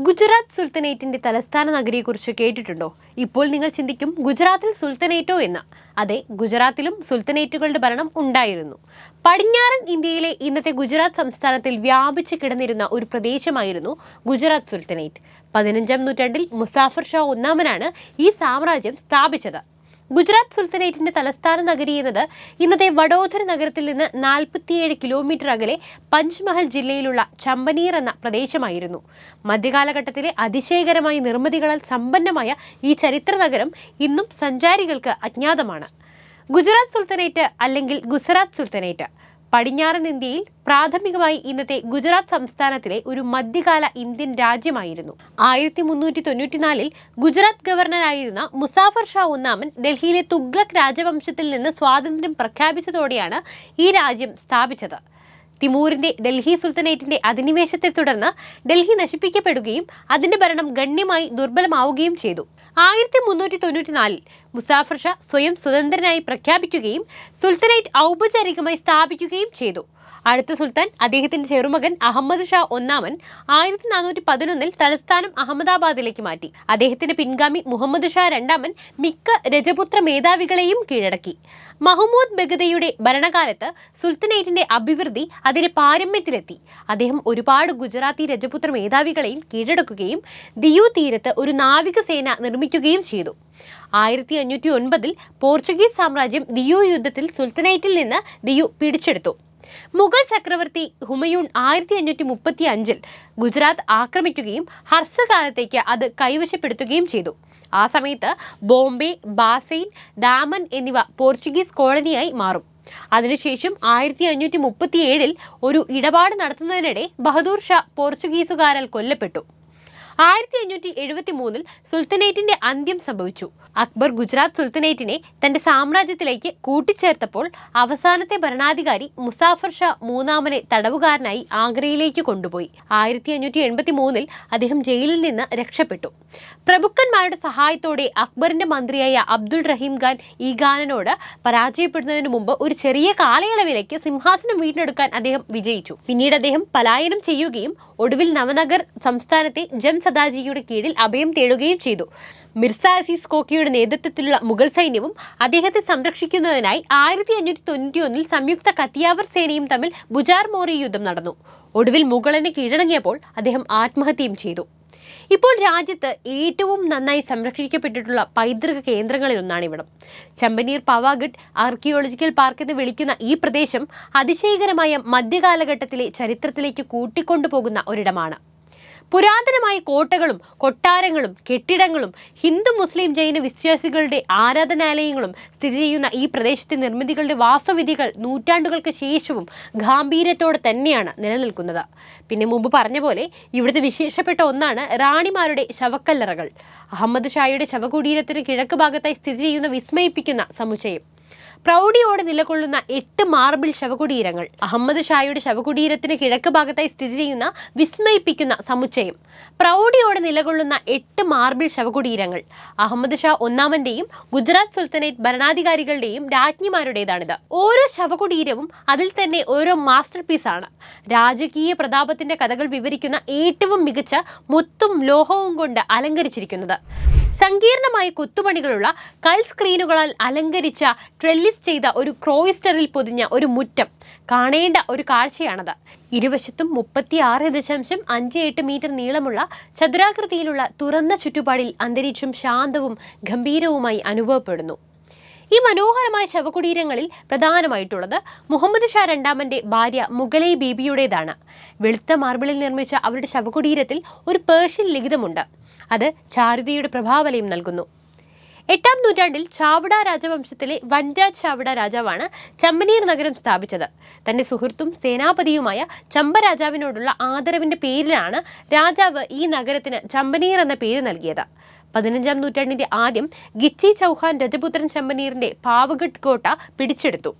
ഗുജറാത്ത് സുൽത്തനേറ്റിന്റെ തലസ്ഥാന നഗരിയെക്കുറിച്ച് കേട്ടിട്ടുണ്ടോ? ഇപ്പോൾ നിങ്ങൾ ചിന്തിക്കും ഗുജറാത്തിൽ സുൽത്തനേറ്റോ എന്ന്. അതെ, ഗുജറാത്തിലും സുൽത്തനേറ്റുകളുടെ ഭരണം ഉണ്ടായിരുന്നു. പടിഞ്ഞാറൻ ഇന്ത്യയിലെ ഇന്നത്തെ ഗുജറാത്ത് സംസ്ഥാനത്തിൽ വ്യാപിച്ചു കിടന്നിരുന്ന ഒരു പ്രദേശമായിരുന്നു ഗുജറാത്ത് സുൽത്തനേറ്റ്. 15ാം നൂറ്റാണ്ടിൽ മുസാഫർ ഷാ ഒന്നാമനാണ് ഈ സാമ്രാജ്യം സ്ഥാപിച്ചത്. ഗുജറാത്ത് സുൽത്തനേറ്റിന്റെ തലസ്ഥാന നഗരി എന്നത് ഇന്നത്തെ വഡോദര നഗരത്തിൽ നിന്ന് 47 കിലോമീറ്റർ അകലെ പഞ്ച്മഹൽ ജില്ലയിലുള്ള ചമ്പനീർ എന്ന പ്രദേശമായിരുന്നു. മധ്യകാലഘട്ടത്തിലെ അതിശയകരമായ നിർമ്മിതികളാൽ സമ്പന്നമായ ഈ ചരിത്ര നഗരം ഇന്നും സഞ്ചാരികൾക്ക് അജ്ഞാതമാണ്. ഗുജറാത്ത് സുൽത്തനേറ്റ് അല്ലെങ്കിൽ ഗുജറാത്ത് സുൽത്തനേറ്റ് പടിഞ്ഞാറൻ ഇന്ത്യയിൽ പ്രാഥമികമായി ഇന്നത്തെ ഗുജറാത്ത് സംസ്ഥാനത്തിലെ ഒരു മധ്യകാല ഇന്ത്യൻ രാജ്യമായിരുന്നു. 1394 ഗുജറാത്ത് ഗവർണറായിരുന്ന മുസാഫർ ഷാ ഒന്നാമൻ ഡൽഹിയിലെ തുഗ്ലക് രാജവംശത്തിൽ നിന്ന് സ്വാതന്ത്ര്യം പ്രഖ്യാപിച്ചതോടെയാണ് ഈ രാജ്യം സ്ഥാപിച്ചത്. തിമൂറിന്റെ ഡൽഹി സുൽത്തനേറ്റിന്റെ അധിനിവേശത്തെ തുടർന്ന് ഡൽഹി നശിപ്പിക്കപ്പെടുകയും അതിന്റെ ഭരണം ഗണ്യമായി ദുർബലമാവുകയും ചെയ്തു. 1394 മുസാഫർ ഷാ സ്വയം സ്വതന്ത്രനായി പ്രഖ്യാപിക്കുകയും സുൽത്തനേറ്റ് ഔപചാരികമായി സ്ഥാപിക്കുകയും ചെയ്തു. അടുത്ത സുൽത്താൻ അദ്ദേഹത്തിന്റെ ചെറുമകൻ അഹമ്മദ് ഷാ ഒന്നാമൻ 1411 തലസ്ഥാനം അഹമ്മദാബാദിലേക്ക് മാറ്റി. അദ്ദേഹത്തിന്റെ പിൻഗാമി മുഹമ്മദ് ഷാ രണ്ടാമൻ മിക്ക രജപുത്ര മേധാവികളെയും കീഴടക്കി. മഹ്മൂദ് ബഗദയുടെ ഭരണകാലത്ത് സുൽത്തനേറ്റിന്റെ അഭിവൃദ്ധി അതിന്റെ പാരമ്യത്തിലെത്തി. അദ്ദേഹം ഒരുപാട് ഗുജറാത്തി രജപുത്ര മേധാവികളെയും കീഴടക്കുകയും ദിയു തീരത്ത് ഒരു നാവികസേന നിർമ്മിക്കുകയും ചെയ്തു. 1509 പോർച്ചുഗീസ് സാമ്രാജ്യം ദിയു യുദ്ധത്തിൽ സുൽത്തനേറ്റിൽ നിന്ന് ദിയു പിടിച്ചെടുത്തു. മുഗൾ ചക്രവർത്തി ഹുമയൂൺ 1535 ഗുജറാത്ത് ആക്രമിക്കുകയും ഹർഷകാലത്തേക്ക് അത് കൈവശപ്പെടുത്തുകയും ചെയ്തു. ആ സമയത്ത് ബോംബെ, ബാസൈൻ, ദാമൻ എന്നിവ പോർച്ചുഗീസ് കോളനിയായി മാറും. അതിനുശേഷം 1537 ഒരു ഇടപാട് നടത്തുന്നതിനിടെ ബഹദൂർ ഷാ പോർച്ചുഗീസുകാരാൽ കൊല്ലപ്പെട്ടു. 1573 സുൽത്തനേറ്റിന്റെ അന്ത്യം സംഭവിച്ചു. അക്ബർ ഗുജറാത്ത് സുൽത്തനേറ്റിനെ തന്റെ സാമ്രാജ്യത്തിലേക്ക് കൂട്ടിച്ചേർത്തപ്പോൾ അവസാനത്തെ ഭരണാധികാരി മുസാഫർ ഷാ മൂന്നാമനെ തടവുകാരനായി ആഗ്രയിലേക്ക് കൊണ്ടുപോയി. 1583 അദ്ദേഹം ജയിലിൽ നിന്ന് രക്ഷപ്പെട്ടു. പ്രഭുക്കന്മാരുടെ സഹായത്തോടെ അക്ബറിന്റെ മന്ത്രിയായ അബ്ദുൾ റഹീം ഖാൻ ഈ ഖാനോട് പരാജയപ്പെടുന്നതിന് മുമ്പ് ഒരു ചെറിയ കാലയളവിലേക്ക് സിംഹാസനം വീണ്ടെടുക്കാൻ അദ്ദേഹം വിജയിച്ചു. പിന്നീട് അദ്ദേഹം പലായനം ചെയ്യുകയും ഒടുവിൽ നവനഗർ സംസ്ഥാനത്തെ ജം സദാജിയുടെ കീഴിൽ അഭയം തേടുകയും ചെയ്തു. മിർസ അസീസ് കോക്കിയുടെ നേതൃത്വത്തിലുള്ള മുഗൾ സൈന്യവും അദ്ദേഹത്തെ സംരക്ഷിക്കുന്നതിനായി 1591 സംയുക്ത കത്തിയാവർ സേനയും തമ്മിൽ ബുജാർ മോറി യുദ്ധം നടന്നു. ഒടുവിൽ മുഗളിനെ കീഴടങ്ങിയപ്പോൾ അദ്ദേഹം ആത്മഹത്യയും ചെയ്തു. ഇപ്പോൾ രാജ്യത്ത് ഏറ്റവും നന്നായി സംരക്ഷിക്കപ്പെട്ടിട്ടുള്ള പൈതൃക കേന്ദ്രങ്ങളിൽ ഒന്നാണിവിടം. ചമ്പനീർ പവാഗഡ് ആർക്കിയോളജിക്കൽ പാർക്ക് എന്ന് വിളിക്കുന്ന ഈ പ്രദേശം അതിശയകരമായ മധ്യകാലഘട്ടത്തിലെ ചരിത്രത്തിലേക്ക് കൂട്ടിക്കൊണ്ടുപോകുന്ന ഒരിടമാണ്. പുരാതനമായ കോട്ടകളും കൊട്ടാരങ്ങളും കെട്ടിടങ്ങളും ഹിന്ദു മുസ്ലിം ജൈന വിശ്വാസികളുടെ ആരാധനാലയങ്ങളും സ്ഥിതി ചെയ്യുന്ന ഈ പ്രദേശത്തെ നിർമ്മിതികളുടെ വാസ്തുവിധികൾ നൂറ്റാണ്ടുകൾക്ക് ശേഷവും ഗാംഭീര്യത്തോടെ തന്നെയാണ് നിലനിൽക്കുന്നത്. പിന്നെ മുമ്പ് പറഞ്ഞ പോലെ ഇവിടുത്തെ വിശേഷപ്പെട്ട ഒന്നാണ് റാണിമാരുടെ ശവക്കല്ലറകൾ. അഹമ്മദ് ഷായുടെ ശവകുടീരത്തിന് കിഴക്ക് ഭാഗത്തായി സ്ഥിതി ചെയ്യുന്ന വിസ്മയിപ്പിക്കുന്ന സമുച്ചയം. പ്രൗഢിയോടെ നിലകൊള്ളുന്ന 8 മാർബിൾ ശവകുടീരങ്ങൾ. അഹമ്മദ് ഷായുടെ ശവകുടീരത്തിന് കിഴക്ക് ഭാഗത്തായി സ്ഥിതി ചെയ്യുന്ന വിസ്മയിപ്പിക്കുന്ന സമുച്ചയം. പ്രൗഢിയോടെ നിലകൊള്ളുന്ന 8 മാർബിൾ ശവകുടീരങ്ങൾ അഹമ്മദ് ഷാ ഒന്നാമന്റെയും ഗുജറാത്ത് സുൽത്തനേറ്റ് ഭരണാധികാരികളുടെയും രാജ്ഞിമാരുടേതാണിത്. ഓരോ ശവകുടീരവും അതിൽ തന്നെ ഓരോ മാസ്റ്റർ പീസാണ്. രാജകീയ പ്രതാപത്തിന്റെ കഥകൾ വിവരിക്കുന്ന ഏറ്റവും മികച്ച മുത്തും ലോഹവും കൊണ്ട് അലങ്കരിച്ചിരിക്കുന്നത്. സങ്കീർണമായ കൊത്തുപണികളുള്ള കൽ സ്ക്രീനുകളാൽ അലങ്കരിച്ച ട്രെല്ലിസ് ചെയ്ത ഒരു ക്രോയിസ്റ്ററിൽ പൊതിഞ്ഞ ഒരു മുറ്റം കാണേണ്ട ഒരു കാഴ്ചയാണത്. ഇരുവശത്തും 36.58 മീറ്റർ നീളമുള്ള ചതുരാകൃതിയിലുള്ള തുറന്ന ചുറ്റുപാടിൽ അന്തരീക്ഷം ശാന്തവും ഗംഭീരവുമായി അനുഭവപ്പെടുന്നു. ഈ മനോഹരമായ ശവകുടീരങ്ങളിൽ പ്രധാനമായിട്ടുള്ളത് മുഹമ്മദ് ഷാ രണ്ടാമന്റെ ഭാര്യ മുഗലൈ ബീബിയുടേതാണ്. വെളുത്ത മാർബിളിൽ നിർമ്മിച്ച അവരുടെ ശവകുടീരത്തിൽ ഒരു പേർഷ്യൻ ലിഖിതമുണ്ട്. അത് ചാരുതയുടെ പ്രഭാവലയം നൽകുന്നു. 8ാം നൂറ്റാണ്ടിൽ ചാവഡ രാജവംശത്തിലെ വൻരാജ് ചാവഡ രാജാവാണ് ചമ്പനീർ നഗരം സ്ഥാപിച്ചത്. തന്റെ സുഹൃത്തും സേനാപതിയുമായ ചമ്പ രാജാവിനോടുള്ള ആദരവിന്റെ പേരിലാണ് രാജാവ് ഈ നഗരത്തിന് ചമ്പനീർ എന്ന പേര് നൽകിയത്. 15ാം നൂറ്റാണ്ടിന്റെ ആദ്യം ഗിച്ചി ചൗഹാൻ രജപുത്രൻ ചമ്പനീറിന്റെ പാവഗഡ് കോട്ട പിടിച്ചെടുത്തു.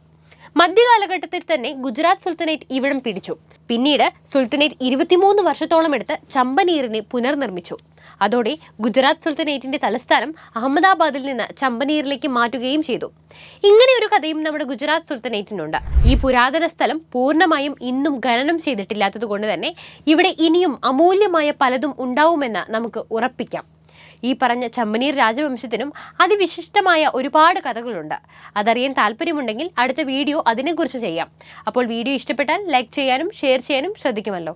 മധ്യകാലഘട്ടത്തിൽ തന്നെ ഗുജറാത്ത് സുൽത്തനേറ്റ് ഇവിടം പിടിച്ചു. പിന്നീട് സുൽത്തനേറ്റ് 23 വർഷത്തോളം എടുത്ത് ചമ്പനീറിനെ പുനർനിർമ്മിച്ചു. അതോടെ ഗുജറാത്ത് സുൽത്താനേറ്റിന്റെ തലസ്ഥാനം അഹമ്മദാബാദിൽ നിന്ന് ചമ്പനീറിലേക്ക് മാറ്റുകയും ചെയ്തു. ഇങ്ങനെ ഒരു കഥയും നമ്മുടെ ഗുജറാത്ത് സുൽത്താനേറ്റിനുണ്ട്. ഈ പുരാതന സ്ഥലം പൂർണ്ണമായും ഇന്നും ഖനനം ചെയ്തിട്ടില്ലാത്തത് കൊണ്ട് തന്നെ ഇവിടെ ഇനിയും അമൂല്യമായ പലതും ഉണ്ടാവുമെന്ന് നമുക്ക് ഉറപ്പിക്കാം. ഈ പറഞ്ഞ ചമ്പനീർ രാജവംശത്തിനും അതിവിശിഷ്ടമായ ഒരുപാട് കഥകളുണ്ട്. അതറിയാൻ താല്പര്യമുണ്ടെങ്കിൽ അടുത്ത വീഡിയോ അതിനെക്കുറിച്ച് ചെയ്യാം. അപ്പോൾ വീഡിയോ ഇഷ്ടപ്പെട്ടാൽ ലൈക്ക് ചെയ്യാനും ഷെയർ ചെയ്യാനും ശ്രദ്ധിക്കുമല്ലോ.